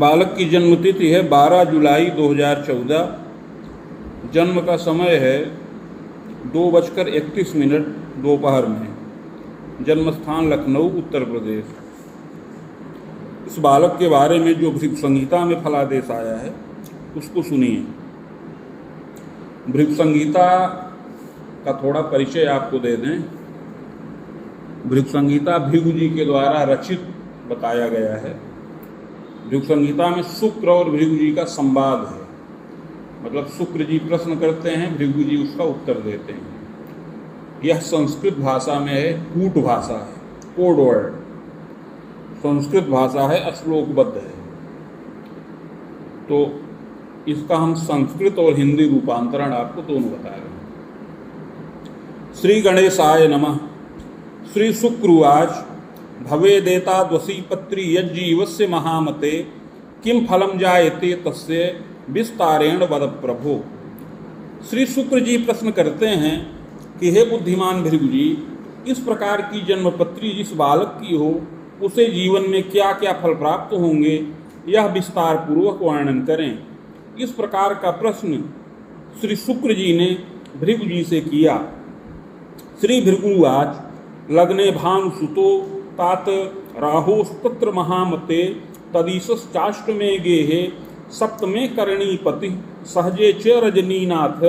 बालक की जन्म तिथि है 12 जुलाई 2014। जन्म का समय है 2:31 दोपहर में। जन्म स्थान लखनऊ, उत्तर प्रदेश। इस बालक के बारे में जो भृगु संहिता में फलादेश आया है उसको सुनिए। भृगु संहिता का थोड़ा परिचय आपको दे दें। भृगु संहिता भृगु जी के द्वारा रचित बताया गया है। भृगु संहिता में शुक्र और भृगु जी का संवाद है, मतलब शुक्र जी प्रश्न करते हैं, भृगु जी उसका उत्तर देते हैं। यह संस्कृत भाषा में है, कूट भाषा है, कोड वर्ड। संस्कृत भाषा है, श्लोकबद्ध है। तो इसका हम संस्कृत और हिंदी रूपांतरण आपको दोनों बता रहे हैं। श्री गणेशाय नमः। श्री शुक्रवाच भवेदेता द्वसीपत्री यज्जीवस्य महामते किम फलम जायते तस्य विस्तारेण वद प्रभो। श्री शुक्र जी प्रश्न करते हैं कि हे बुद्धिमान भृगु जी, इस प्रकार की जन्मपत्री जिस बालक की हो उसे जीवन में क्या क्या फल प्राप्त होंगे, यह विस्तार पूर्वक वर्णन करें। इस प्रकार का प्रश्न श्री शुक्र जी ने भृगु जी से किया। श्री भृगुवाच लग्ने भानुसुतो तात राहुस्तत्र महामते तदीशश्चाष्टमे गेहे सप्तमे करणीपति सहजे च रजनीनाथ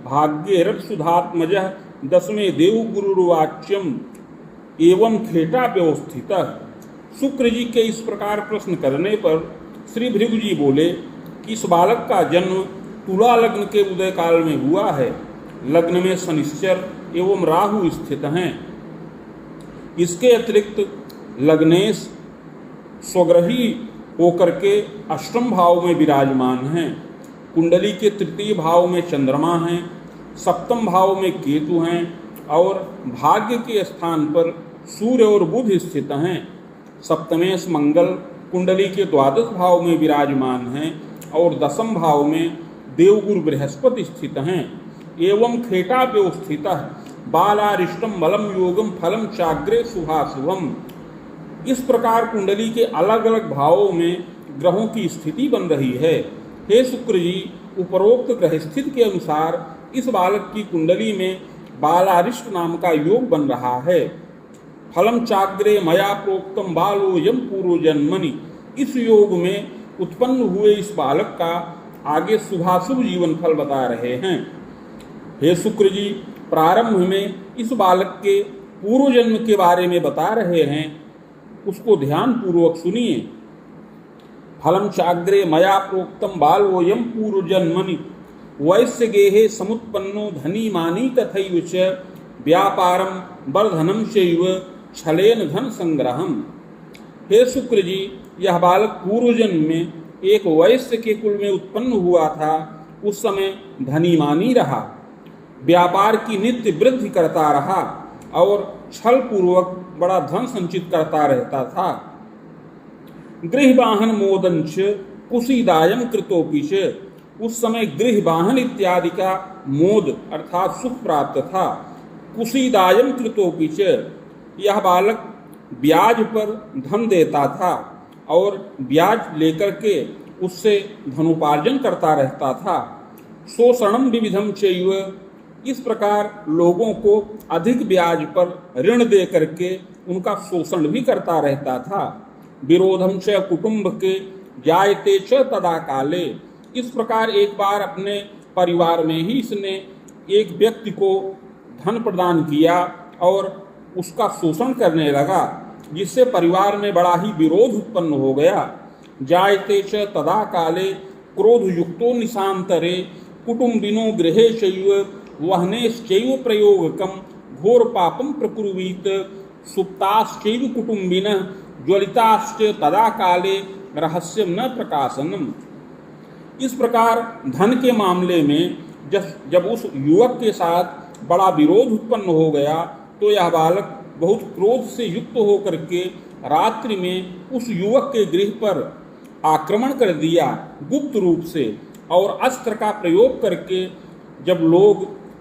भाग्ये रक्षुधात्मजः दसमे देवगुरुर्वाच्यम एवं खेटा व्यवस्थित। शुक्र जी के इस प्रकार प्रश्न करने पर श्री भृगु जी बोले कि इस बालक का जन्म तुला लग्न के उदय काल में हुआ है। लग्न में शनिश्चर एवं राहु स्थित हैं। इसके अतिरिक्त लग्नेश स्वग्रही होकर के अष्टम भाव में विराजमान हैं। कुंडली के तृतीय भाव में चंद्रमा हैं, सप्तम भाव में केतु हैं और भाग्य के स्थान पर सूर्य और बुध स्थित हैं। सप्तमेश मंगल कुंडली के द्वादश भाव में विराजमान हैं और दसम भाव में देवगुरु बृहस्पति स्थित हैं। एवं खेटा व्यवस्थित बालारिष्टम बलम योगम फलम चाग्रे शुभाशुभम। इस प्रकार कुंडली के अलग अलग भावों में ग्रहों की स्थिति बन रही है। हे शुक्र जी, उपरोक्त ग्रह स्थिति के अनुसार इस बालक की कुंडली में बालारिष्ट नाम का योग बन रहा है। फलम चाग्रे मया प्रोक्तम बालो यम पूर्व जन्मनि। इस योग में उत्पन्न हुए इस बालक का आगे शुभाशुभ जीवन फल बता रहे हैं। हे शुक्र जी, प्रारंभ में इस बालक के पूर्व जन्म के बारे में बता रहे हैं, उसको ध्यान पूर्वक सुनिए। फलम चाग्रे मया प्रोक्तम बालोयम पूर्व जन्मनि वैश्य गेहे समुत्पन्नो धनी मानी तथैव च व्यापारम वर्धनम चैव छलेन धन संग्रहम। हे शुक्र जी, यह बालक पूर्व जन्म में एक वैश्य के कुल में उत्पन्न हुआ था। उस समय धनी मानी रहा, व्यापार की नित्य वृद्धि करता रहा और छल पूर्वक बड़ा धन संचित करता रहता था। गृह वाहन मोदंच कुशीदायम कृतोपिच। उस समय गृह वाहन इत्यादि का मोद अर्थात सुख प्राप्त था। कुशीदायम कृतोपिच, यह बालक ब्याज पर धन देता था और ब्याज लेकर के उससे धनोपार्जन करता रहता था। शोषणम विविधम चैव, इस प्रकार लोगों को अधिक ब्याज पर ऋण दे करके उनका शोषण भी करता रहता था। विरोधम च कुटुंब के जायते च तदा काले। इस प्रकार एक बार अपने परिवार में ही इसने एक व्यक्ति को धन प्रदान किया और उसका शोषण करने लगा, जिससे परिवार में बड़ा ही विरोध उत्पन्न हो गया। जायते च तदा काले क्रोध युक्तो निशांतरे कुटुंबिनो गृहे चैव वहनेश्चैव प्रयोगकम घोर पापम प्रकुर्वीत सुप्ताश्चैव कुटुंबिनः ज्वलिताश्च तदा काले रहस्यम न प्रकाशनम। इस प्रकार धन के मामले में जब उस युवक के साथ बड़ा विरोध उत्पन्न हो गया तो यह बालक बहुत क्रोध से युक्त होकर के रात्रि में उस युवक के गृह पर आक्रमण कर दिया गुप्त रूप से, और अस्त्र का प्रयोग करके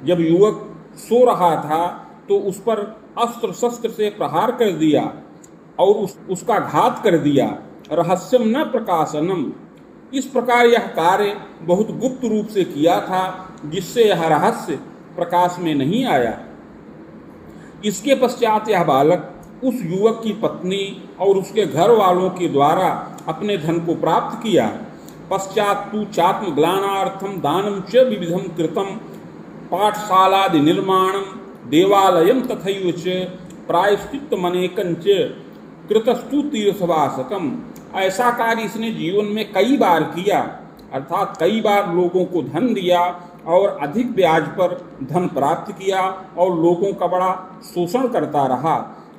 जब युवक सो रहा था तो उस पर अस्त्र शस्त्र से प्रहार कर दिया और उसका घात कर दिया रहस्यम न प्रकाशनम। इस प्रकार यह कार्य बहुत गुप्त रूप से किया था, जिससे यह रहस्य प्रकाश में नहीं आया। इसके पश्चात यह बालक उस युवक की पत्नी और उसके घर वालों के द्वारा अपने धन को प्राप्त किया। पश्चात तु चात्मग्लानार्थम दानम च विविधम कृतम पाठशालादि निर्माणम देवालयम तथैव च प्रायश्चित्तमनेकंच कृतस्तु तीर्थवासकम। ऐसा कार्य इसने जीवन में कई बार किया, अर्थात कई बार लोगों को धन दिया और अधिक ब्याज पर धन प्राप्त किया और लोगों का बड़ा शोषण करता रहा।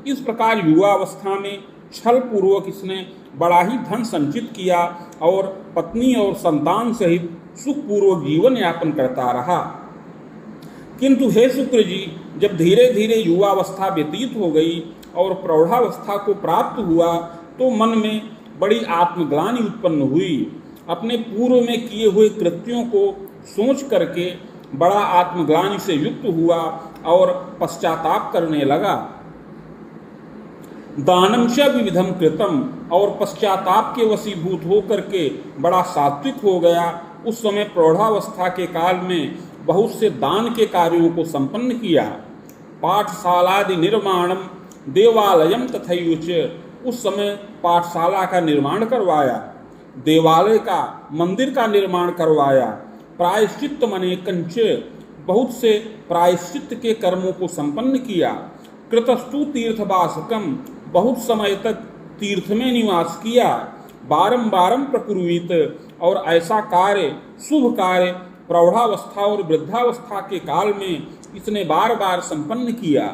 इस प्रकार युवावस्था में छल पूर्वक इसने बड़ा ही धन संचित किया और पत्नी और संतान सहित सुखपूर्वक जीवन यापन करता रहा। किंतु हे शुक्र जी, जब धीरे धीरे युवावस्था व्यतीत हो गई और प्रौढ़ावस्था को प्राप्त हुआ तो मन में बड़ी आत्मग्लानि उत्पन्न हुई। अपने पूर्व में किए हुए कृत्यों को सोच करके बड़ा आत्मग्लानि से युक्त हुआ और पश्चाताप करने लगा। दानम च विविधम कृतम, और पश्चाताप के वशीभूत होकर के बड़ा सात्विक हो गया। उस समय प्रौढ़ावस्था के काल में बहुत से दान के कार्यों को संपन्न किया। पाठशालादि निर्माणम देवालयम तथैव च, उस समय पाठशाला का निर्माण करवाया, देवालय का, मंदिर का निर्माण करवाया। प्रायश्चित्तमनेकंच, बहुत से प्रायश्चित्त के कर्मों को संपन्न किया। कृतस्तु तीर्थवासकम, बहुत समय तक तीर्थ में निवास किया। बारंबारम प्रकुर्वीत, और ऐसा कार्य, शुभ कार्य प्रौढ़ावस्था और वृद्धावस्था के काल में इसने बार बार संपन्न किया।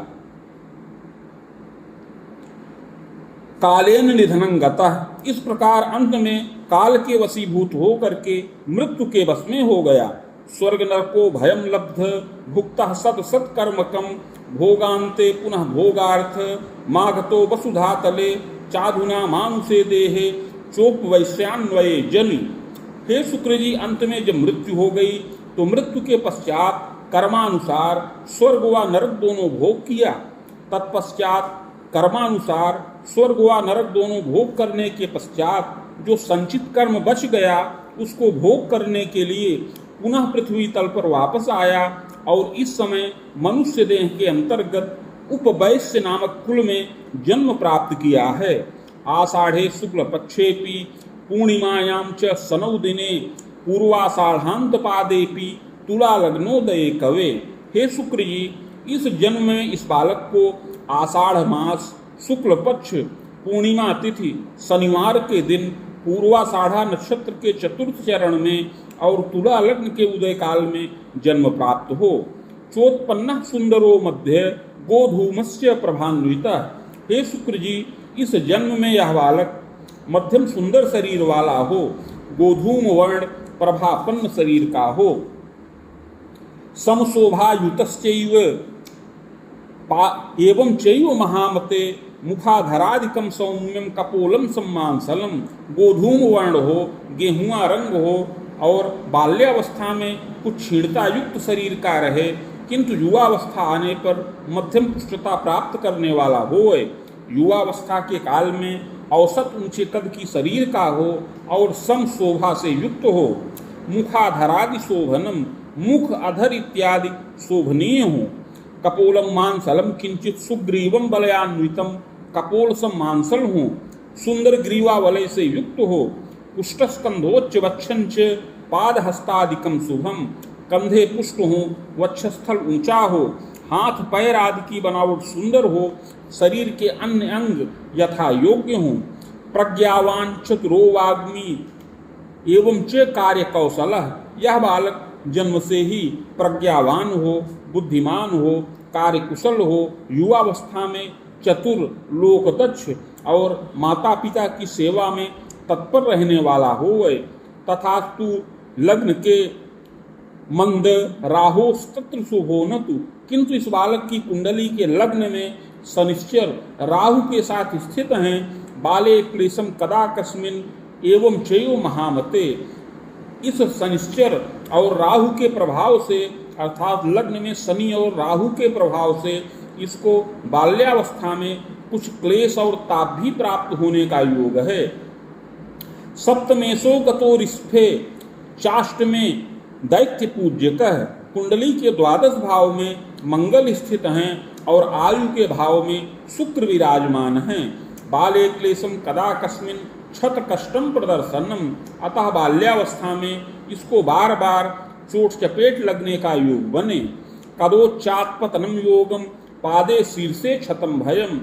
कालेन निधनं गतः, इस प्रकार अंत में काल के वशीभूत हो करके मृत्यु के वश में हो गया। स्वर्ग नरको भयम लब्ध भुक्तः सत सत्कर्मकम भोगान्ते पुनः भोगार्थ माघतो वसुधा तले चाधुना मानुषे देहे चोप वैश्यान्वये जनि। हे शुक्र जी, अंत में जब मृत्यु हो गई तो मृत्यु के पश्चात कर्मानुसार स्वर्ग व नरक दोनों भोग किया। तत्पश्चात कर्मानुसार स्वर्ग व नरक दोनों भोग करने के पश्चात जो संचित कर्म बच गया उसको भोग करने के लिए पुनः पृथ्वी तल पर वापस आया और इस समय मनुष्य देह के अंतर्गत उपवैश्य नामक कुल में जन्म प्राप्त किया है। आषाढ़े शुक्ल पक्षेपि पूर्णिमायां च सनौ दिने पूर्वाषाढ़ान्त पादेपि तुला लग्नोदये कवे। हे शुक्र जी, इस जन्म में इस बालक को आषाढ़ मास शुक्ल पक्ष पूर्णिमा तिथि शनिवार के दिन पूर्वाषाढ़ा नक्षत्र के चतुर्थ चरण में और तुला लग्न के उदय काल में जन्म प्राप्त हो। चोत्पन्न सुंदरो मध्य गोधूमस्य प्रभान्विता। हे शुक्र जी, इस जन्म में यह बालक मध्यम सुंदर शरीर वाला हो, गोधूम वर्ण प्रभापन्न शरीर का हो। समशोभायुतश्चैव एवं चैव महामते मुखाधरादिकम सौम्यम कपोलम सम्मानसलम। गोधूम वर्ण हो, गेहुआ रंग हो और बाल्यावस्था में कुछ क्षीणता युक्त शरीर का रहे, किंतु युवावस्था आने पर मध्यम पुष्टता प्राप्त करने वाला हो। युवावस्था के काल में औसत ऊंचे कद की शरीर का हो और सम शोभा से युक्त हो। मुखाधरादि शोभनम, मुख अधर इत्यादि शोभनीय हो। कपोलम मांसलम किंचित सुग्रीवम बलयान्वितम, कपोल सम मांसल हो, सुंदर ग्रीवा वलय से युक्त हो। पुष्टस्कंधोच्च वक्षंच पादहस्तादिकम शुभम, कंधे पुष्ट हो, वक्षस्थल ऊंचा हो, हाथ पैर आदि की बनावट सुंदर हो, शरीर के अन्य अंग यथा योग्य हो। प्रज्ञावान चतुरो वाग्मी एवं च कार्य कौशलः, यह बालक जन्म से ही प्रज्ञावान हो, बुद्धिमान हो, कार्यकुशल हो, युवावस्था में चतुर, लोकदक्ष और माता पिता की सेवा में तत्पर रहने वाला हो। तथास्तु लग्न के मंद राहो तत्र शुभो न तु, किंतु इस बालक की कुंडली के लग्न में शनिश्चर राहु के साथ स्थित हैं। बाले क्लेशम कदा कस्मिन एवं चयो महामते, इस शनिश्चर और राहु के प्रभाव से अर्थात लग्न में शनि और राहु के प्रभाव से इसको बाल्यावस्था में कुछ क्लेश और ताप भी प्राप्त होने का योग है। सप्तमेशो गतोरिस्फे चाष्टमे दैत्य पूज्यकः। कुंडली के द्वादश भाव में मंगल स्थित हैं और आयु के भाव में शुक्र विराजमान हैं। बाले क्लेशम कदा कस्मिन क्षत कष्टम प्रदर्शनम। अतः बाल्यावस्था में इसको बार बार चोट चपेट लगने का योग बने। कदोच्चात्पतनम योगम पादे शीर्षे क्षतम भयम।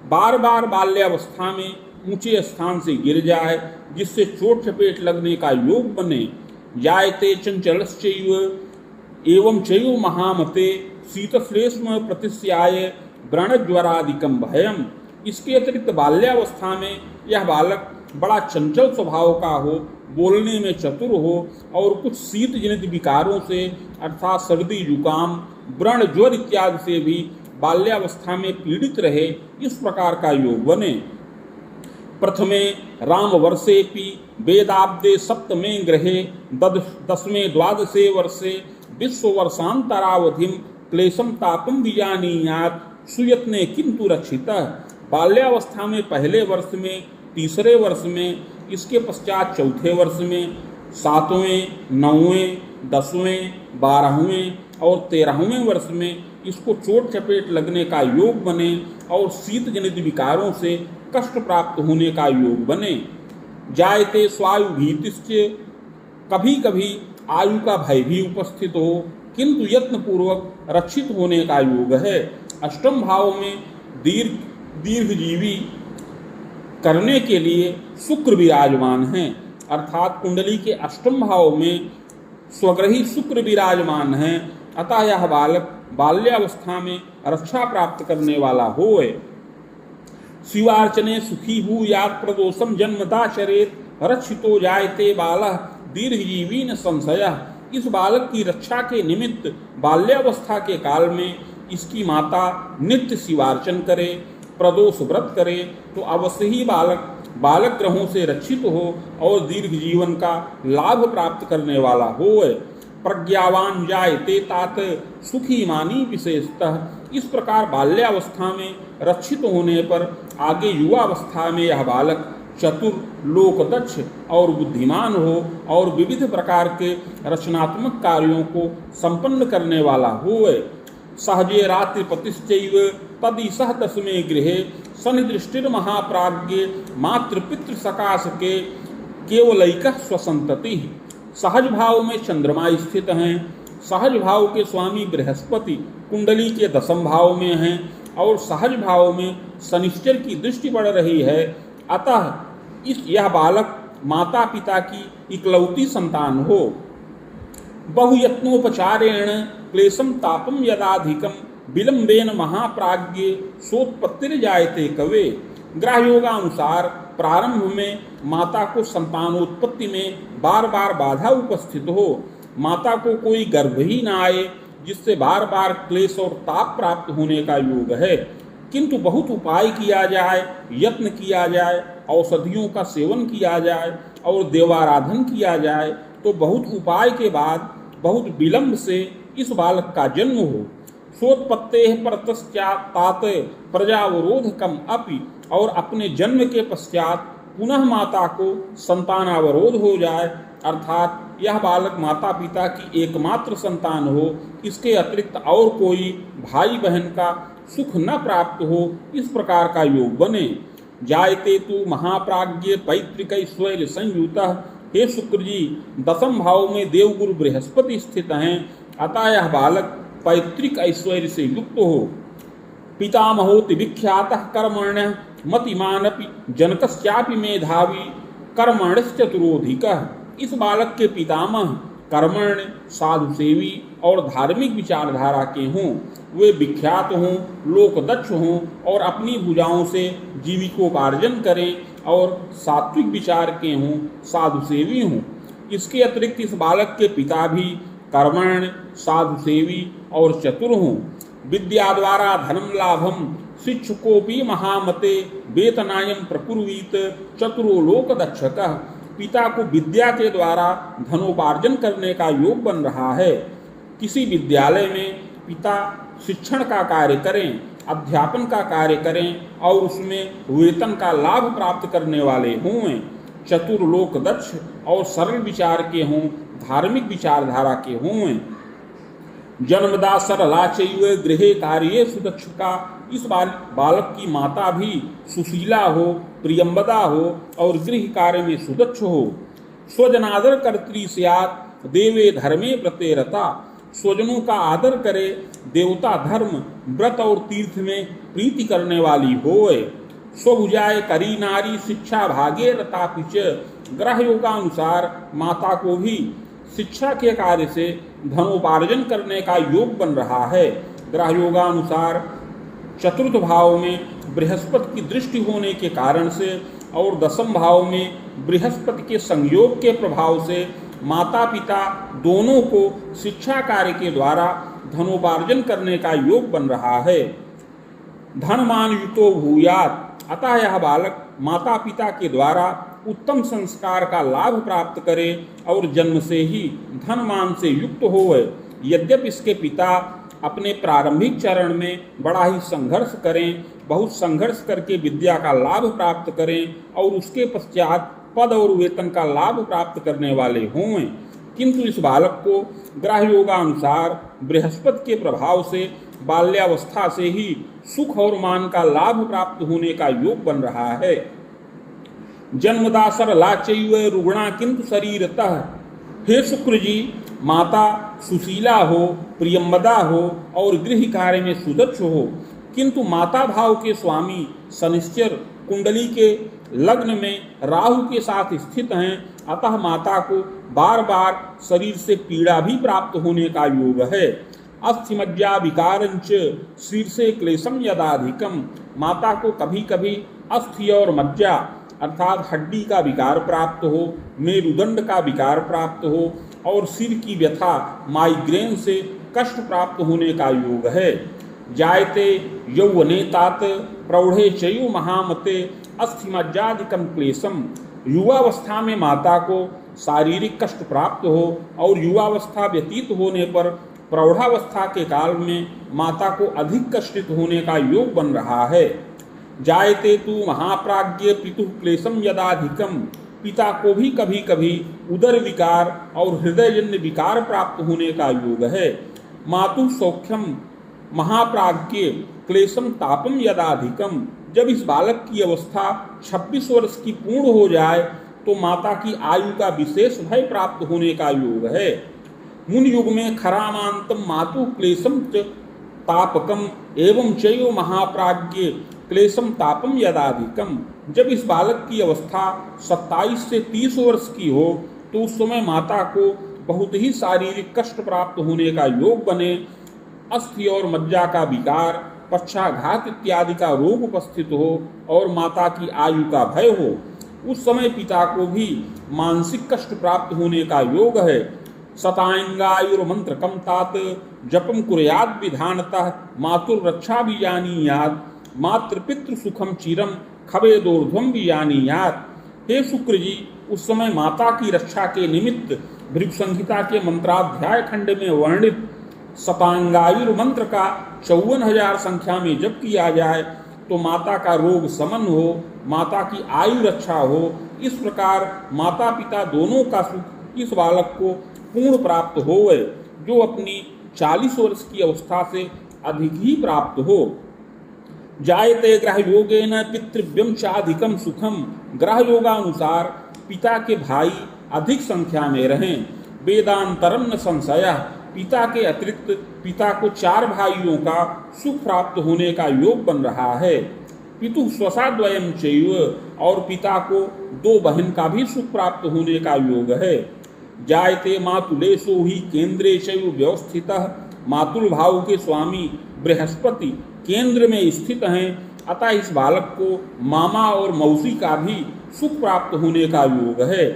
बार बार बाल्यावस्था में ऊंचे स्थान से गिर जाए जिससे चोट चपेट लगने का योग बने। जायते चंचलश्चैव एवं चैव महामते शीतश्लेष्म प्रतिस्याय व्रणज्वरादिकम भयम। इसके अतिरिक्त बाल्यावस्था में यह बालक बड़ा चंचल स्वभाव का हो, बोलने में चतुर हो और कुछ शीत जनित विकारों से अर्थात सर्दी जुकाम व्रण ज्वर इत्यादि से भी बाल्यावस्था में पीड़ित रहे, इस प्रकार का योग बने। प्रथमे राम वर्षेपि वेदाब्दे सप्तमे ग्रहे दसमे द्वादशे वर्षे विश्ववर्षांतरावधिम क्लेशम तापम विजानीयात सुयत्ने किंतु रक्षितः। बाल्यावस्था में पहले वर्ष में, तीसरे वर्ष में, इसके पश्चात चौथे वर्ष में, 7वें, 9वें, 10वें, 12वें और 13वें वर्ष में इसको चोट चपेट लगने का योग बने और शीत जनित विकारों से कष्ट प्राप्त होने का योग बने। जायते स्वायु भीतिश्च, कभी कभी आयु का भय भी उपस्थित हो, किंतु यत्न पूर्वक रक्षित होने का योग है। अष्टम भाव में दीर्घजीवी करने के लिए शुक्र विराजमान हैं, अर्थात कुंडली के अष्टम भाव में स्वग्रही शुक्र विराजमान हैं। अतः यह बालक बाल्यावस्था में रक्षा प्राप्त करने वाला होए। शिवार्चने सुखी भूयात् प्रदोषम जन्मदा चरेत रक्षितो जायते बालः दीर्घजीवी न संशयः। इस बालक की रक्षा के निमित्त बाल्यावस्था के काल में इसकी माता नित्य शिवार्चन करे, प्रदोष व्रत करे तो अवश्य ही बालक ग्रहों से रक्षित हो और दीर्घ जीवन का लाभ प्राप्त करने वाला होए। प्रज्ञावान जायते तात सुखी मानी विशेषतः। इस प्रकार बाल्यावस्था में रक्षित होने पर आगे युवावस्था में यह बालक चतुर, लोकदक्ष और बुद्धिमान हो और विविध प्रकार के रचनात्मक कार्यों को संपन्न करने वाला होए। सहजे रात्रिपतिश्चैव तदिशः दशमे गृहे सनिदृष्टिर महाप्राज्ञे मातृपितृ सकाश के केवलैकः स्वसंतति। सहज भाव में चंद्रमा स्थित हैं। सहज भाव के स्वामी बृहस्पति कुंडली के दशम भाव में हैं और सहज भाव में शनिश्चर की दृष्टि पड़ रही है। अतः यह बालक माता पिता की इकलौती संतान हो। बहुयत्नोपचारेण क्लेशम तापम यदाधिकम विलंबेन महाप्राज्ञे सोत्पत्तिर्जायते कवे। ग्रहयोगानुसार प्रारंभ में माता को संतानोत्पत्ति में बार बार बाधा उपस्थित हो, माता को कोई गर्भ ही न आए जिससे बार बार क्लेश और ताप प्राप्त होने का योग है। किंतु बहुत उपाय किया जाए, यत्न किया जाए, औषधियों का सेवन किया जाए और देवाराधन किया जाए तो बहुत उपाय के बाद बहुत विलंब से इस बालक का जन्म हो। सोत्पत्ते परतश्चात् प्रजावरोधकम अपि, और अपने जन्म के पश्चात पुनः माता को संतानावरोध हो जाए, अर्थात यह बालक माता पिता की एकमात्र संतान हो, इसके अतिरिक्त और कोई भाई बहन का सुख न प्राप्त हो, इस प्रकार का योग बने। जायते तु महाप्राज्ञे पैतृक ऐश्वर्य संयुतः। हे शुक्र जी, दशम भाव में देवगुरु बृहस्पति स्थित हैं, अतः यह बालक पैतृक ऐश्वर्य से युक्त हो। पितामहोति विख्यातः कर्मण्यः मतिमानपि जनकस्यापि मेधावी कर्मण्यश्चतुरोधिकः। इस बालक के पितामह कर्मण्य, साधु सेवी और धार्मिक विचारधारा के हों, वे विख्यात हों, लोकदक्ष हों और अपनी भुजाओं से जीविकोपार्जन करें और सात्विक विचार के हों, साधु सेवी हों। इसके अतिरिक्त इस बालक के पिता भी कर्मण्य, साधु सेवी और चतुर हों। विद्या द्वारा धनम लाभम शिक्षकोपि महामते वेतनायम प्रकुर्वीत चतुरो लोकदक्षकः। पिता को विद्या के द्वारा धनोपार्जन करने का योग बन रहा है। किसी विद्यालय में पिता शिक्षण का कार्य करें, अध्यापन का कार्य करें और उसमें वेतन का लाभ प्राप्त करने वाले हों। चतुर लोक दक्ष और सरल विचार के हों, धार्मिक विचारधारा के हों। जन्मदा सरला चैव गृहे कार्ये सुदक्षका, इस बालक की माता भी सुशीला हो, प्रियंवदा हो और गृह कार्य में सुदक्ष हो। स्वजनादर कर्त्री स्यात् देवे धर्मे व्रते रता, स्वजनों का आदर करे, देवता धर्म व्रत और तीर्थ में प्रीति करने वाली होए। स्वभुजाए करी नारी शिक्षा भागे रता पिच, ग्रह योगानुसार माता को भी शिक्षा के कार्य से धनोपार्जन करने का योग बन रहा है। ग्रह योगानुसार चतुर्थ भाव में बृहस्पति की दृष्टि होने के कारण से और दसम भाव में बृहस्पति के संयोग के प्रभाव से माता पिता दोनों को शिक्षा कार्य के द्वारा धनोपार्जन करने का योग बन रहा है। धनमान युतो भूयात्, अतः यह बालक माता पिता के द्वारा उत्तम संस्कार का लाभ प्राप्त करे और जन्म से ही धनमान से युक्त होवे। यद्यपि इसके पिता अपने प्रारंभिक चरण में बड़ा ही संघर्ष करें, बहुत संघर्ष करके विद्या का लाभ प्राप्त करें और उसके पश्चात पद और वेतन का लाभ प्राप्त करने वाले हों, किंतु इस बालक को ग्रह योगानुसार बृहस्पति के प्रभाव से बाल्यावस्था से ही सुख और मान का लाभ प्राप्त होने का योग बन रहा है। जन्मदा सरला चैव रुग्णा किंतु शरीरतः, हे शुक्र जी, माता सुशीला हो, प्रियंवदा हो और गृह कार्य में सुदक्ष हो, किंतु माता भाव के स्वामी शनिश्चर कुंडली के लग्न में राहु के साथ स्थित हैं, अतः माता को बार बार शरीर से पीड़ा भी प्राप्त होने का योग है। अस्थिमज्जा विकारंच शीर्षे क्लेशम यदाधिकम, माता को कभी कभी अस्थि और मज्जा अर्थात हड्डी का विकार प्राप्त हो, मेरुदंड का विकार प्राप्त हो और सिर की व्यथा माइग्रेन से कष्ट प्राप्त होने का योग है। जायते यौवने तात प्रौढ़े चयु महामते अस्थिमज्जादिकम क्लेशम, युवावस्था में माता को शारीरिक कष्ट प्राप्त हो और युवावस्था व्यतीत होने पर प्रौढ़ावस्था के काल में माता को अधिक कष्टित होने का योग बन रहा है। जायते तु महाप्राज्ञ पितु क्लेशम यदाधिकम, पिता को भी कभी कभी उदर विकार और हृदयजन्य विकार प्राप्त होने का योग है। मातु सौख्यम महाप्राज्ञ क्लेशम तापम यदाधिकम, जब इस बालक की अवस्था 26 वर्ष की पूर्ण हो जाए तो माता की आयु का विशेष भय प्राप्त होने का योग है। मुन युग में खरामांतम मातु क्लेशम च तापकम एवं चयो महाप्राज्ञ क्लेशम तापम यदाधिकम, जब इस बालक की अवस्था 27 से 30 वर्ष की हो तो उस समय माता को बहुत ही शारीरिक कष्ट प्राप्त होने का योग बने, अस्थि और मज्जा का विकार, पक्षाघात इत्यादि का रोग उपस्थित हो और माता की आयु का भय हो, उस समय पिता को भी मानसिक कष्ट प्राप्त होने का योग है। शतांगायुर्मंत्रकम तात जपम कुर्याद विधानतः मातुर्रक्षा बीजानीयात् मातृपितृ सुखम चिरम खवेदोर्ध्वम बीजानीयात्, हे शुक्र जी, उस समय माता की रक्षा के निमित्त भृगु संहिता के मंत्राध्याय खंड में वर्णित शतांगायुर मंत्र का 54,000 संख्या में जप किया जाए तो माता का रोग समन हो, माता की आयु रक्षा हो। इस प्रकार माता पिता दोनों का सुख इस बालक को पूर्ण प्राप्त होवे, जो अपनी 40 वर्ष की अवस्था से अधिक ही प्राप्त हो। जायते ग्रह योगेन पितृव्यम चाधिकम सुखम, ग्रह योगानुसार पिता के भाई अधिक संख्या में रहें। वेदांतरम न संशय, पिता के अतिरिक्त पिता को 4 भाइयों का सुख प्राप्त होने का योग बन रहा है। पितु स्वसाद्वयम चैव, और पिता को 2 बहन का भी सुख प्राप्त होने का योग है। जायते मातुलेशो ही केंद्रे चैव व्यवस्थितः, मातुल भाव के स्वामी बृहस्पति केंद्र में स्थित हैं, अतः इस बालक को मामा और मौसी का भी सुख प्राप्त होने का योग है।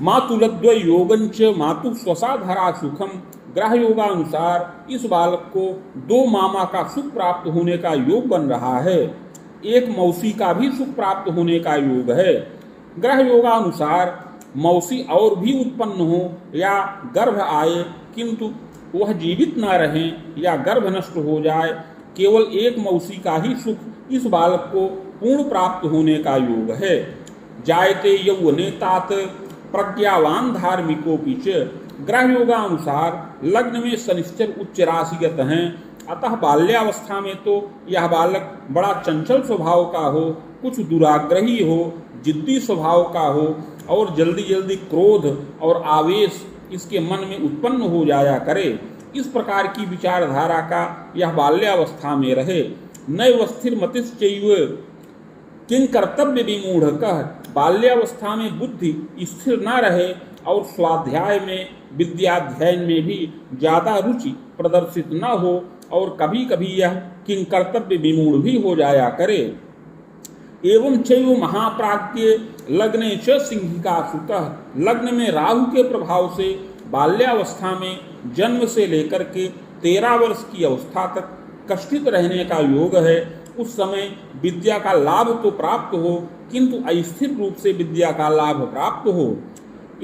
मातुलद्वय योगंच मातु स्वसाधरा सुखम, ग्रह योगानुसार इस बालक को 2 मामा का सुख प्राप्त होने का योग बन रहा है, 1 मौसी का भी सुख प्राप्त होने का योग है। ग्रह योगानुसार मौसी और भी उत्पन्न हो या गर्भ आए किंतु वह जीवित न रहें या गर्भ नष्ट हो जाए, केवल 1 मौसी का ही सुख इस बालक को पूर्ण प्राप्त होने का योग है। जायते यौवने तात प्रज्ञावान धार्मिकोपि च। ग्रह योगानुसार लग्न में शनिश्चर उच्च राशिगत हैं, अतः बाल्यावस्था में तो यह बालक बड़ा चंचल स्वभाव का हो, कुछ दुराग्रही हो, जिद्दी स्वभाव का हो और जल्दी जल्दी क्रोध और आवेश इसके मन में उत्पन्न हो जाया करे। इस प्रकार की विचारधारा का यह बाल्यावस्था में रहे। नैव स्थिर मतिश्चैव किं कर्तव्य विमूढ़ कह। बाल्यावस्था में बुद्धि स्थिर न रहे और स्वाध्याय में विद्याध्ययन में भी ज्यादा रुचि प्रदर्शित न हो और कभी कभी यह किं कर्तव्य विमूढ़ भी हो जाया करे। एवं चैव महाप्राज्ञे लग्ने च सिंहिका सुतः। लग्न में राहु के प्रभाव से बाल्यावस्था में जन्म से लेकर के 13 वर्ष की अवस्था तक कष्टित रहने का योग है। उस समय विद्या का लाभ तो प्राप्त हो, किंतु अस्थिर रूप से विद्या का लाभ प्राप्त हो।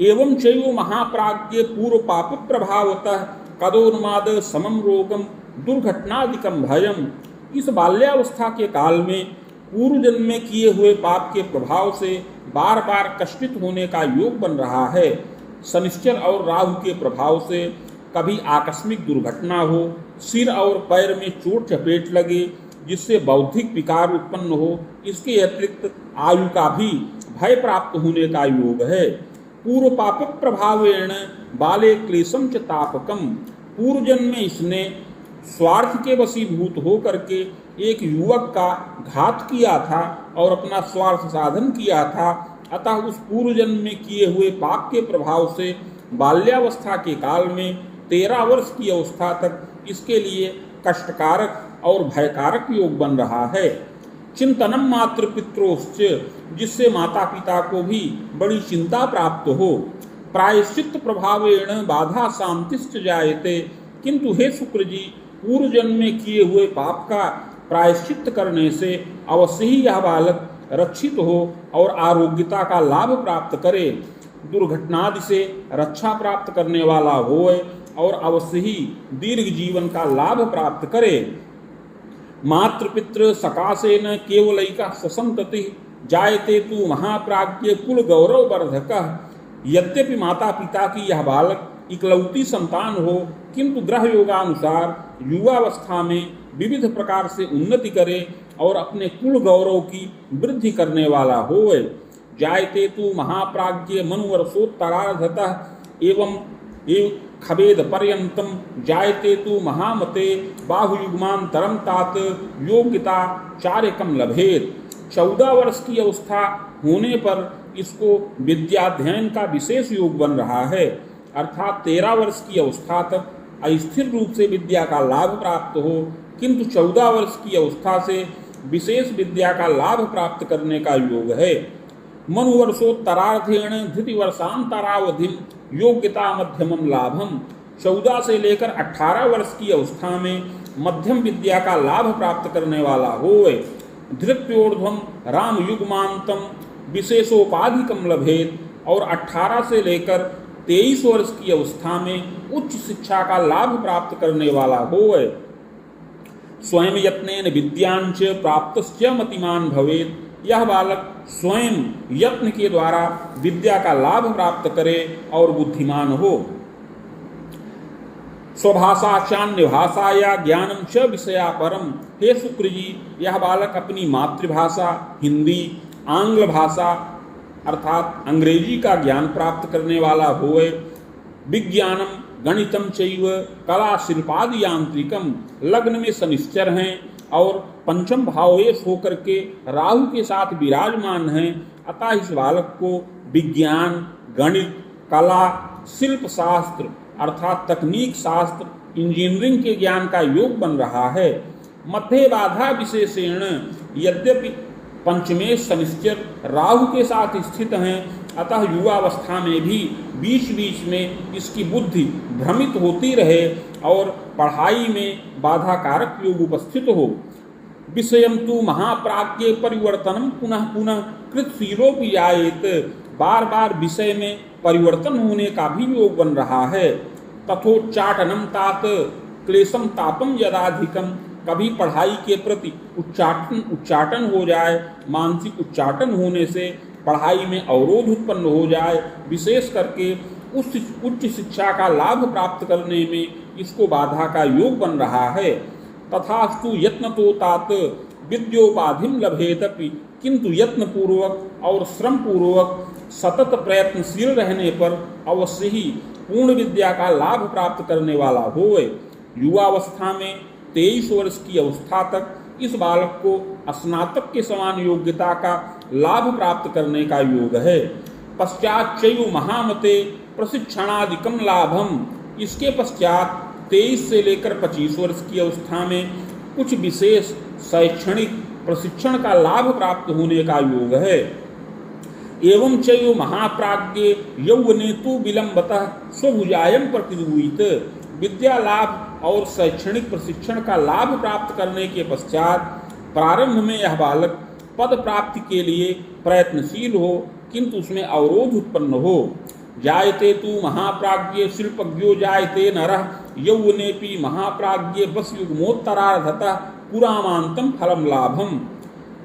एवं चैव महाप्राज्ञे पूर्व पाप प्रभावतः कदोन्माद समम रोगम दुर्घटनादिकम भयम। इस बाल्यावस्था के काल में पूर्व जन्म में किए हुए पाप के प्रभाव से बार बार कष्टित होने का योग बन रहा है। शनिश्चर और राहु के प्रभाव से कभी आकस्मिक दुर्घटना हो, सिर और पैर में चोट चपेट लगे जिससे बौद्धिक विकार उत्पन्न हो। इसके अतिरिक्त आयु का भी भय प्राप्त होने का योग है। पूर्व पाप प्रभावेण बाले क्लेशम च तापकम। पूर्व जन्म में इसने स्वार्थ के वशीभूत होकर के एक युवक का घात किया था और अपना स्वार्थ साधन किया था। अतः उस पूर्व जन्म में किए हुए पाप के प्रभाव से बाल्यावस्था के काल में 13 वर्ष की अवस्था तक इसके लिए कष्टकारक और भयकारक योग बन रहा है। चिंतनम मातृ पित्रोश्च, जिससे माता पिता को भी बड़ी चिंता प्राप्त हो। प्रायश्चित प्रभावेण बाधा शांतिश्च जायते। किंतु हे शुक्र जी, पूर्व जन्म में किए हुए पाप का प्रायश्चित करने से अवश्य ही यह बालक रक्षित हो और आरोग्यता का लाभ प्राप्त करे, दुर्घटनादि से रक्षा प्राप्त करने वाला होए और अवश्य ही दीर्घ जीवन का लाभ प्राप्त करे। मातृपितृ सकाशेन केवलैका स्वसंतति जायते तु महाप्राज्ञ कुल गौरव वर्धकः। यद्यपि माता पिता की यह बालक इकलौती संतान हो, किंतु ग्रह योगानुसार युवावस्था में विविध प्रकार से उन्नति करे और अपने कुल गौरव की वृद्धि करने वाला होए। जायते तु महाप्राज्ञ मनुवर्षोत्तरार्धतः एवं खवेद पर्यंतम जायते तु महामते बाहुयुग्मांतरम तात योग्यता चार्यकम लभेत। 14 वर्ष की अवस्था होने पर इसको विद्याध्ययन का विशेष योग बन रहा है, अर्थात 13 वर्ष की अवस्था तक अस्थिर रूप से विद्या का लाभ प्राप्त हो, किंतु 14 वर्ष की अवस्था से विशेष विद्या का लाभ प्राप्त करने का योग है। मनुवर्षोत्तरार्धेण धृतिवर्षांतरावधि योग्यता मध्यमम लाभम। 14 से लेकर 18 वर्ष की अवस्था में मध्यम विद्या का लाभ प्राप्त करने वाला होए। धृत्योर्ध्वम राम युग्मांतम विशेषोपाधिकम लभेत। और 18 से लेकर 23 वर्ष की अवस्था में उच्च शिक्षा का लाभ प्राप्त करने वाला होए। स्वयं यत्नेन विद्यांच प्राप्तश्च मतिमान भवेत। यह बालक स्वयं यत्न के द्वारा विद्या का लाभ प्राप्त करे और बुद्धिमान हो। स्वभाषा चान्य भाषा या ज्ञानम च विषया परम। हे शुक्र जी, यह बालक अपनी मातृभाषा हिंदी, आंग्ल भाषा अर्थात अंग्रेजी का ज्ञान प्राप्त करने वाला होए। विज्ञानम गणितम चैव कला शिल्पादि यांत्रिकम। लग्न में शनिश्चर हैं और पंचम भावेश होकर के राहु के साथ विराजमान हैं, अतः इस बालक को विज्ञान, गणित, कला, शिल्प शास्त्र अर्थात तकनीक शास्त्र, इंजीनियरिंग के ज्ञान का योग बन रहा है। मध्य बाधा विशेषेण यद्यपि पंचमेश शनिश्चर राहु के साथ स्थित हैं, अतः युवावस्था में भी बीच बीच में इसकी बुद्धि भ्रमित होती रहे और पढ़ाई में बाधा कारक योग उपस्थित हो। विषयम तु महाप्राज्ञ परिवर्तनम पुनः पुनः कृतशीलोपि आयेत। बार बार विषय में परिवर्तन होने का भी योग बन रहा है। तथोच्चाटनम तात क्लेशम तापम यदाधिकम। कभी पढ़ाई के प्रति उच्चाटन हो जाए, मानसिक उच्चाटन होने से पढ़ाई में अवरोध उत्पन्न हो जाए, विशेष करके उच्च शिक्षा का लाभ प्राप्त करने में इसको बाधा का योग बन रहा है। तथास्तु यत्न तो तात विद्योपाधिम लभेदपि, किंतु यत्न पूर्वक और श्रम पूर्वक सतत प्रयत्नशील रहने पर अवश्य ही पूर्ण विद्या का लाभ प्राप्त करने वाला होए। युवावस्था में 23 वर्ष की अवस्था तक इस बालक को स्नातक के समान योग्यता का लाभ प्राप्त करने का योग है। पश्चात चयु महामते प्रशिक्षणादिकम लाभम, इसके पश्चात 23 से लेकर 25 वर्ष की अवस्था में कुछ विशेष शैक्षणिक प्रशिक्षण का लाभ प्राप्त होने का योग है। एवं चयु महाप्राज्ञे यौवने तु विलंबतः स्वभुजायं प्रतिदुहित, विद्या लाभ और शैक्षणिक प्रशिक्षण का लाभ प्राप्त करने के पश्चात प्रारंभ में यह बालक पद प्राप्ति के लिए प्रयत्नशील हो, किंतु उसमें अवरोध उत्पन्न हो। जायते तु महाप्राज्ञे शिल्पज्ञो जायते नरः यौवनेपि महाप्राज्ञे बस युग्मोत्तरार्धतः पुरामांतम फलम लाभम।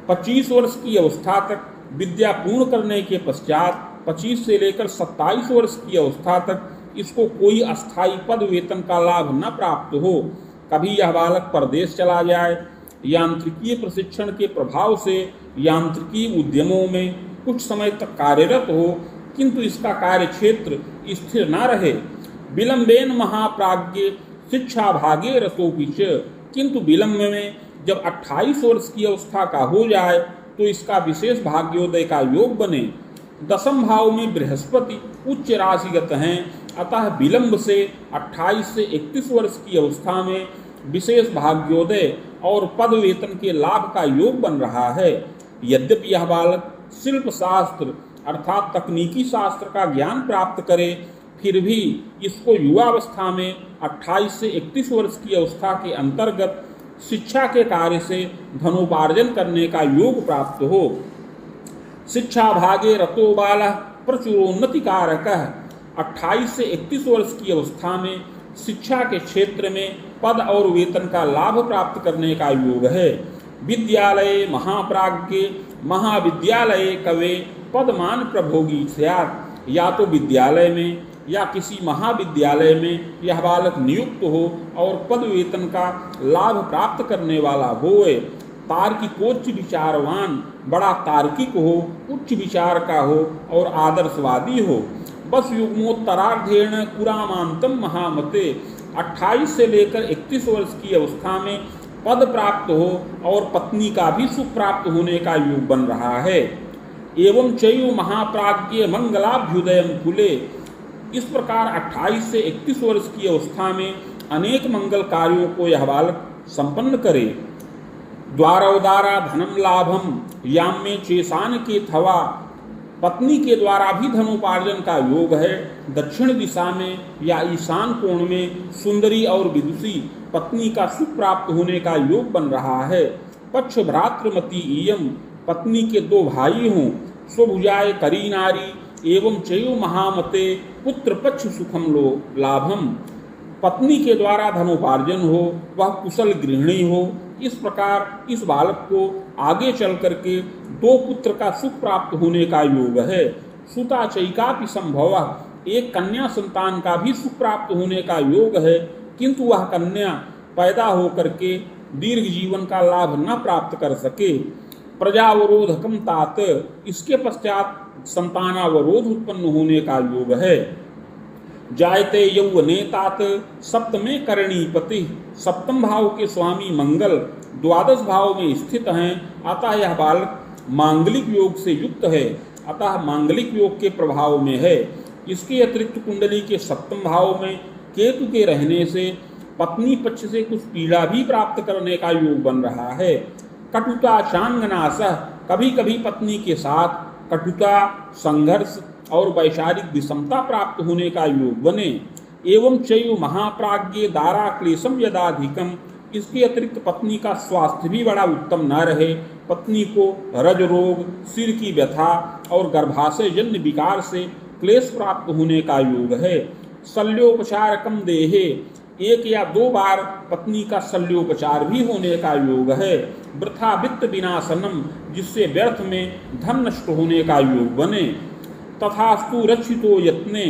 25 वर्ष की अवस्था तक विद्या पूर्ण करने के पश्चात 25 से लेकर 27 वर्ष की अवस्था तक इसको कोई अस्थायी पद वेतन का लाभ न प्राप्त हो। कभी यह बालक परदेश चला जाए, यांत्रिकीय प्रशिक्षण के प्रभाव से यांत्रिकी उद्यमों में कुछ समय तक कार्यरत हो, किंतु इसका कार्य क्षेत्र स्थिर न रहे। विलंबेन महाप्राज्ञे शिक्षा भागे रसोपि च, किंतु विलंब में जब 28 वर्ष की अवस्था का हो जाए तो इसका विशेष भाग्योदय का योग बने। 10वें भाव में बृहस्पति उच्च राशिगत हैं, अतः विलंब से 28 से 31 वर्ष की अवस्था में विशेष भाग्योदय और पद वेतन के लाभ का योग बन रहा है। यद्यपि यह बालक शिल्प शास्त्र अर्थात तकनीकी शास्त्र का ज्ञान प्राप्त करे, फिर भी इसको युवावस्था में 28 से 31 वर्ष की अवस्था के अंतर्गत शिक्षा के कार्य से धनोपार्जन करने का योग प्राप्त हो। शिक्षा भागे रतो बालः प्रचुरोन्नति कारकः, 28 से 31 वर्ष की अवस्था में शिक्षा के क्षेत्र में पद और वेतन का लाभ प्राप्त करने का योग है। विद्यालये महाप्राज्ञे महाविद्यालये कवे पदमान प्रभोगी स्यात्, या तो विद्यालय में या किसी महाविद्यालय में यह बालक नियुक्त हो और पद वेतन का लाभ प्राप्त करने वाला होए। तार्किकोच्च विचारवान, बड़ा तार्किक हो, उच्च विचार का हो और आदर्शवादी हो। बस युग्मोत्तरार्धेण पुरामांतम महामते, 28 से लेकर 31 वर्ष की अवस्था में पद प्राप्त हो और पत्नी का भी सुख प्राप्त होने का योग बन रहा है। एवं चयु महाप्राज्ञे मंगलाभ्युदयम कुले, इस प्रकार 28 से 31 वर्ष की अवस्था में अनेक मंगल कार्यों को यह बालक संपन्न करे। द्वारोदारा धनम लाभम याम्य चेसान के थवा, पत्नी के द्वारा भी धनोपार्जन का योग है। दक्षिण दिशा में या ईशान कोण में सुंदरी और विदुषी पत्नी का सुख प्राप्त होने का योग बन रहा है। पक्ष भ्रातृमती इयम, पत्नी के 2 भाई हों। स्वभुजाय करी नारी एवं चयु महामते पुत्र पक्ष सुखम लाभम, पत्नी के द्वारा धनोपार्जन हो, वह कुशल गृहिणी हो। इस प्रकार इस बालक को आगे चल करके 2 पुत्र का सुख प्राप्त होने का योग है। सुता चैकापि संभव, एक कन्या संतान का भी सुख प्राप्त होने का योग है, किंतु वह कन्या पैदा होकर के दीर्घ जीवन का लाभ न प्राप्त कर सके। प्रजावरोधकम तात, इसके पश्चात संतानावरोध उत्पन्न होने का योग है। जायते यौवने तात सप्तमे करणीपति, 7वें भाव के स्वामी मंगल 12 भाव में स्थित हैं, अतः यह बालक मांगलिक योग से युक्त है, अतः मांगलिक योग के प्रभाव में है। इसके अतिरिक्त कुंडली के 7वें भाव में केतु के रहने से पत्नी पक्ष से कुछ पीड़ा भी प्राप्त करने का योग बन रहा है। कटुता चांगनासह, कभी कभी पत्नी के साथ कटुता, संघर्ष और वैचारिक विषमता प्राप्त होने का योग बने। एवं चयु महाप्राज्ञे दारा क्लेशम यदाधिकम, इसके अतिरिक्त पत्नी का स्वास्थ्य भी बड़ा उत्तम न रहे, पत्नी को रज रोग, सिर की व्यथा और गर्भाशय जन्य विकार से क्लेश प्राप्त होने का योग है। शल्योपचारकम देहे, एक या दो बार पत्नी का शल्योपचार भी होने का योग है। वृथा वित्त विनाशनम, जिससे व्यर्थ में धन नष्ट होने का योग बने। तथास्तु रक्षितो यत्ने,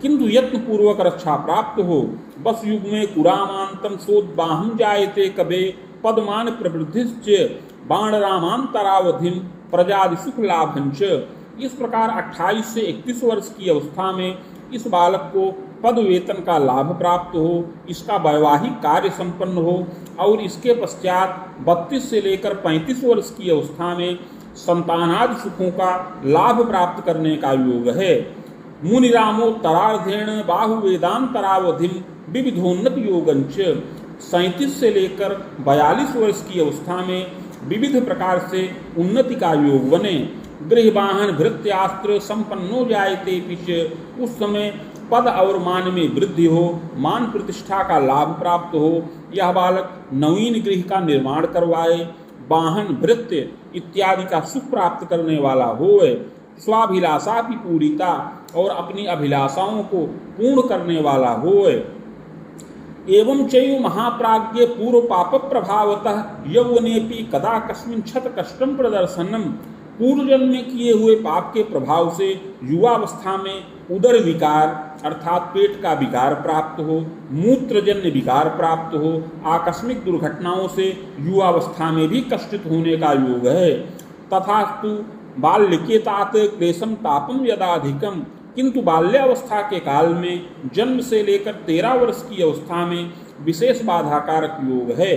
किंतु यत्न पूर्वक रक्षा प्राप्त हो। बस युग में कुरामांतम सोद्बाहम जायते कबे पदमान प्रवृद्धिश्च बाण रामांतरावधिम प्रजादि सुख लाभंच। इस प्रकार 28 से 31 वर्ष की अवस्था में इस बालक को पद वेतन का लाभ प्राप्त हो, इसका वैवाहिक कार्य संपन्न हो और इसके पश्चात 32 से लेकर 35 वर्ष की अवस्था में संतानादि सुखों का लाभ प्राप्त करने का योग है। मुनिरामोत्तरार्धेण बाहुवेदांतरावधिम विविधोन्नत योगंच। 37 से लेकर 42 वर्ष की अवस्था में विविध प्रकार से उन्नति का योग बने। गृहवाहन भृत्यास्त्र संपन्नो जायते पिच, उस समय पद और मान में वृद्धि हो, मान प्रतिष्ठा का लाभ प्राप्त हो। यह बालक नवीन गृह का निर्माण करवाए, वाहन भृत्य इत्यादि का सुख प्राप्त करने वाला होए, स्वाभिलाषा की पूरिता और अपनी अभिलाषाओं को पूर्ण करने वाला होए। एवं चैव महाप्राज्ञ पूर्व पाप प्रभावतः यौवनेपि कदा कस्मिन् क्षत कष्टम प्रदर्शनम। पूर्व जन्म में किए हुए पाप के प्रभाव से युवावस्था में उदर विकार अर्थात पेट का विकार प्राप्त हो, मूत्रजन्य विकार प्राप्त हो, आकस्मिक दुर्घटनाओं से युवावस्था में भी कष्टित होने का योग है। तथास्तु बाल्यकेतात क्लेशम तापम यदाधिकम, किंतु बाल्यावस्था के काल में जन्म से लेकर 13 वर्ष की अवस्था में विशेष बाधाकारक योग है।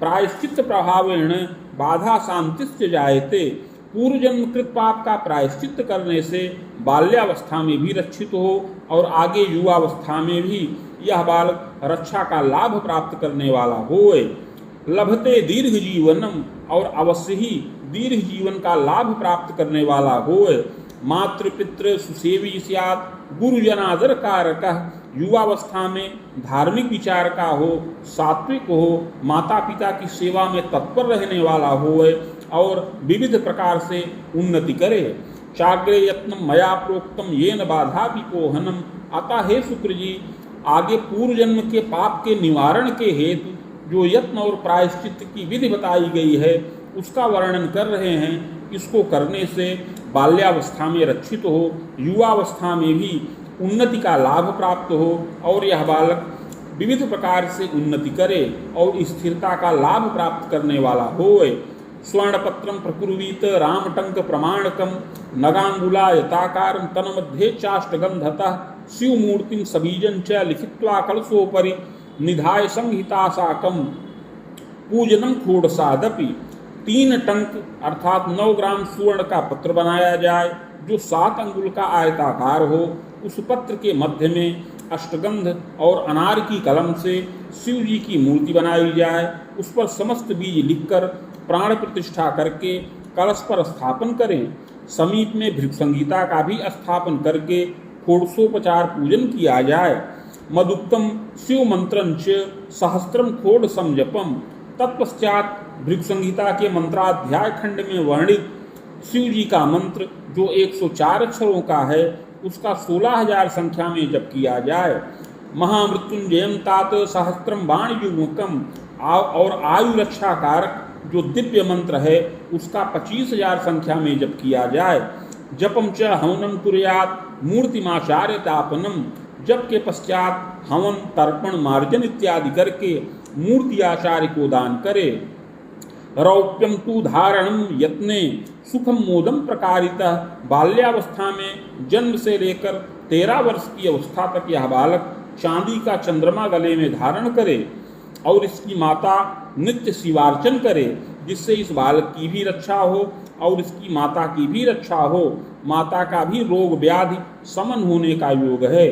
प्रायश्चित प्रभावेण बाधा शांतिश्च जायते, पूर्व जन्म कृत पाप का प्रायश्चित करने से बाल्यावस्था में भी रक्षित हो और आगे युवावस्था में भी यह बालक रक्षा का लाभ प्राप्त करने वाला होए। लभते दीर्घ जीवनम, और अवश्य ही दीर्घ जीवन का लाभ प्राप्त करने वाला होए। मातृपितृ सुसेवी स्यात् गुरुजनादर कारकः, युवावस्था में धार्मिक विचार का हो, सात्विक हो, माता पिता की सेवा में तत्पर रहने वाला होए और विविध प्रकार से उन्नति करे। चाग्रे यत्नम मया प्रोक्तम येन बाधा विपोहनम, अतः हे शुक्र जी, आगे पूर्व जन्म के पाप के निवारण के हेतु जो यत्न और प्रायश्चित की विधि बताई गई है उसका वर्णन कर रहे हैं। इसको करने से बाल्यावस्था में रक्षित हो, युवावस्था में भी उन्नति का लाभ प्राप्त हो और यह बालक विविध प्रकार से उन्नति करे और स्थिरता का लाभ प्राप्त करने वाला होए। स्वर्णपत्रम प्रकुर्वीत रामटंक प्रमाणकम नगांगुला यताकारं तन्मध्ये चाष्टगंधतः शिवमूर्तिं सबीजं च लिखित्वा कलशोपरि निधाय संहितासाकम पूजनम खोड़सादपि। 3 टंक अर्थात 9 ग्राम स्वर्ण का पत्र बनाया जाए जो 7 अंगुल का आयताकार हो। उस पत्र के मध्य में अष्टगंध और अनार की कलम से शिव जी की मूर्ति बनाई जाए। उस पर समस्त बीज लिखकर प्राण प्रतिष्ठा करके कलश पर स्थापन करें। समीप में भृगुसंहिता का भी स्थापन करके खोड़सोपचार पूजन किया जाए। मदुक्तम शिव मंत्रंच सहस्त्रम खोड़ समजपम, तत्पश्चात भृगुसंहिता के मंत्राध्याय खंड में वर्णित शिव जी का मंत्र जो 104 अक्षरों का है उसका 16,000 संख्या में जप किया जाए। महामृत्युंजयम तात सहस्त्रम बाण युग्मकम, और आयु रक्षा कारक जो दिव्य मंत्र है उसका 25,000 संख्या में जप किया जाए। जपम च हवनम कुर्यात् मूर्तिमाचार्य तापनम, जप के पश्चात हवन तर्पण मार्जन इत्यादि करके मूर्ति आचार्य को दान करे। रौप्यम तु धारणम यत्ने सुखम मोदम प्रकारितः, बाल्यावस्था में जन्म से लेकर 13 वर्ष की अवस्था तक यह बालक चांदी का चंद्रमा गले में धारण करे और इसकी माता नित्य शिवार्चन करे, जिससे इस बालक की भी रक्षा हो और इसकी माता की भी रक्षा हो। माता का भी रोग व्याधि समन होने का योग है।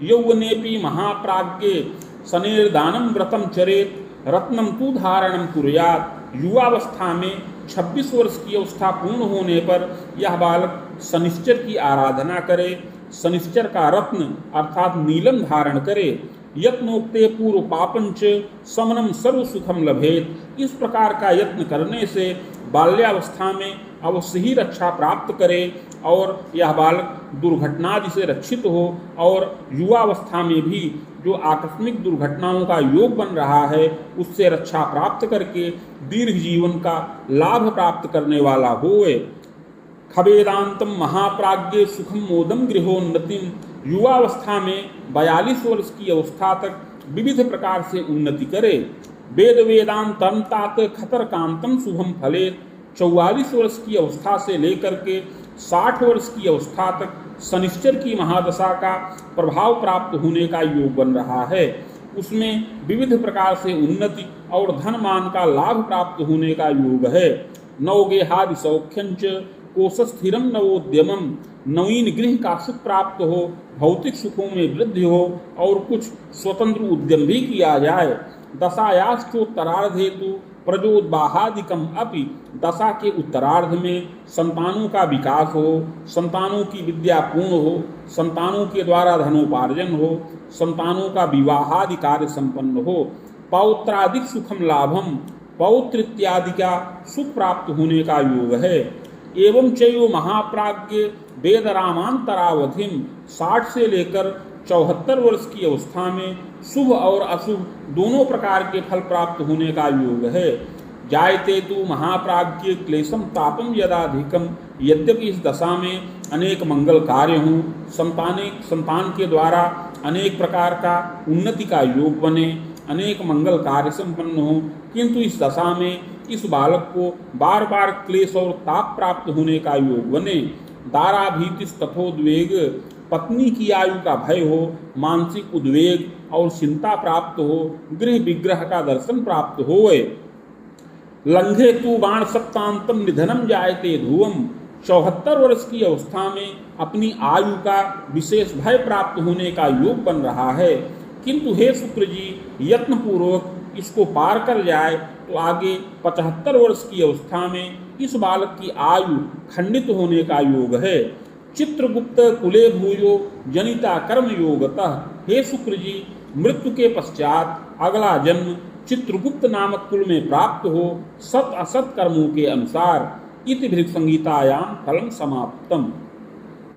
यौवनेपि महाप्राज्ञे शनेर्दानम व्रतम चरेत रत्नम तु धारणम कुर्यात्, युवावस्था में 26 वर्ष की अवस्था पूर्ण होने पर यह बालक शनिश्चर की आराधना करे, शनिश्चर का रत्न अर्थात नीलम धारण करे। यत्नोक्ते पूर्व पापंच समनम सर्व सुखम लभेत, इस प्रकार का यत्न करने से बाल्यावस्था में अवश्य ही रक्षा प्राप्त करे और यह बालक दुर्घटनादि से रक्षित हो और युवावस्था में भी जो आकस्मिक दुर्घटनाओं का योग बन रहा है उससे रक्षा प्राप्त करके दीर्घ जीवन का लाभ प्राप्त करने वाला होए। खवेदांतम महाप्राज्ञ सुखम मोदम गृहोन्नतिम, युवावस्था में 42 वर्ष की अवस्था तक विविध प्रकार से उन्नति करे। वेद वेदांतम तात खतर कांतम शुभम फले, 44 वर्ष की अवस्था से लेकर के 60 वर्ष की अवस्था तक शनिश्चर की महादशा का प्रभाव प्राप्त होने का योग बन रहा है। उसमें विविध प्रकार से उन्नति और धन मान का लाभ प्राप्त होने का योग है। नवगेहादि सौख्यंच कोश स्थिरम नवोद्यमम, नवीन गृह का सुख प्राप्त हो, भौतिक सुखों में वृद्धि हो और कुछ स्वतंत्र उद्यम भी किया जाए। दशायाश्चोत्तरार्ध हेतु प्रजोद्बाहादिकम अपि, दशा के उत्तरार्ध में संतानों का विकास हो, संतानों की विद्या पूर्ण हो, संतानों के द्वारा धनोपार्जन हो, संतानों का विवाहादि कार्य संपन्न हो, पौत्राधिक सुखम लाभम, पौत्र इत्यादि का सुख प्राप्त होने का योग है। एवं चैव महाप्राज्ञ वेदरामांतरावधिम, 60 से लेकर 74 वर्ष की अवस्था में शुभ और अशुभ दोनों प्रकार के फल प्राप्त होने का योग है। जायते तु महाप्राज्ञ क्लेशम तापम यदाधिकम, यद्यपि इस दशा में अनेक मंगल कार्य हों, संतान के द्वारा अनेक प्रकार का उन्नति का योग बने, अनेक मंगल कार्य संपन्न हो, किंतु इस दशा में इस बालक को बार बार क्लेश और ताप प्राप्त होने का योग बने। दाराभीतिस तथोद्वेग, पत्नी की आयु का भय हो, मानसिक उद्वेग और चिंता प्राप्त हो, गृह विग्रह का दर्शन प्राप्त होए। लंघे तु बाण सप्तांतम निधनम जायते ध्रुवम, 74 वर्ष की अवस्था में अपनी आयु का विशेष भय प्राप्त होने का योग बन रहा है, किंतु हे शुक्र जी यत्न पूर्वक इसको पार कर जाए तो आगे 75 वर्ष की अवस्था में इस बालक की आयु खंडित होने का योग है। चित्रगुप्त कुले भूयो जनिता कर्म योगतः, हे शुक्र जी मृत्यु के पश्चात अगला जन्म चित्रगुप्त नामक कुल में प्राप्त हो सत असत कर्मों के अनुसार। इति भृगुसंहितायां फलम समाप्तम।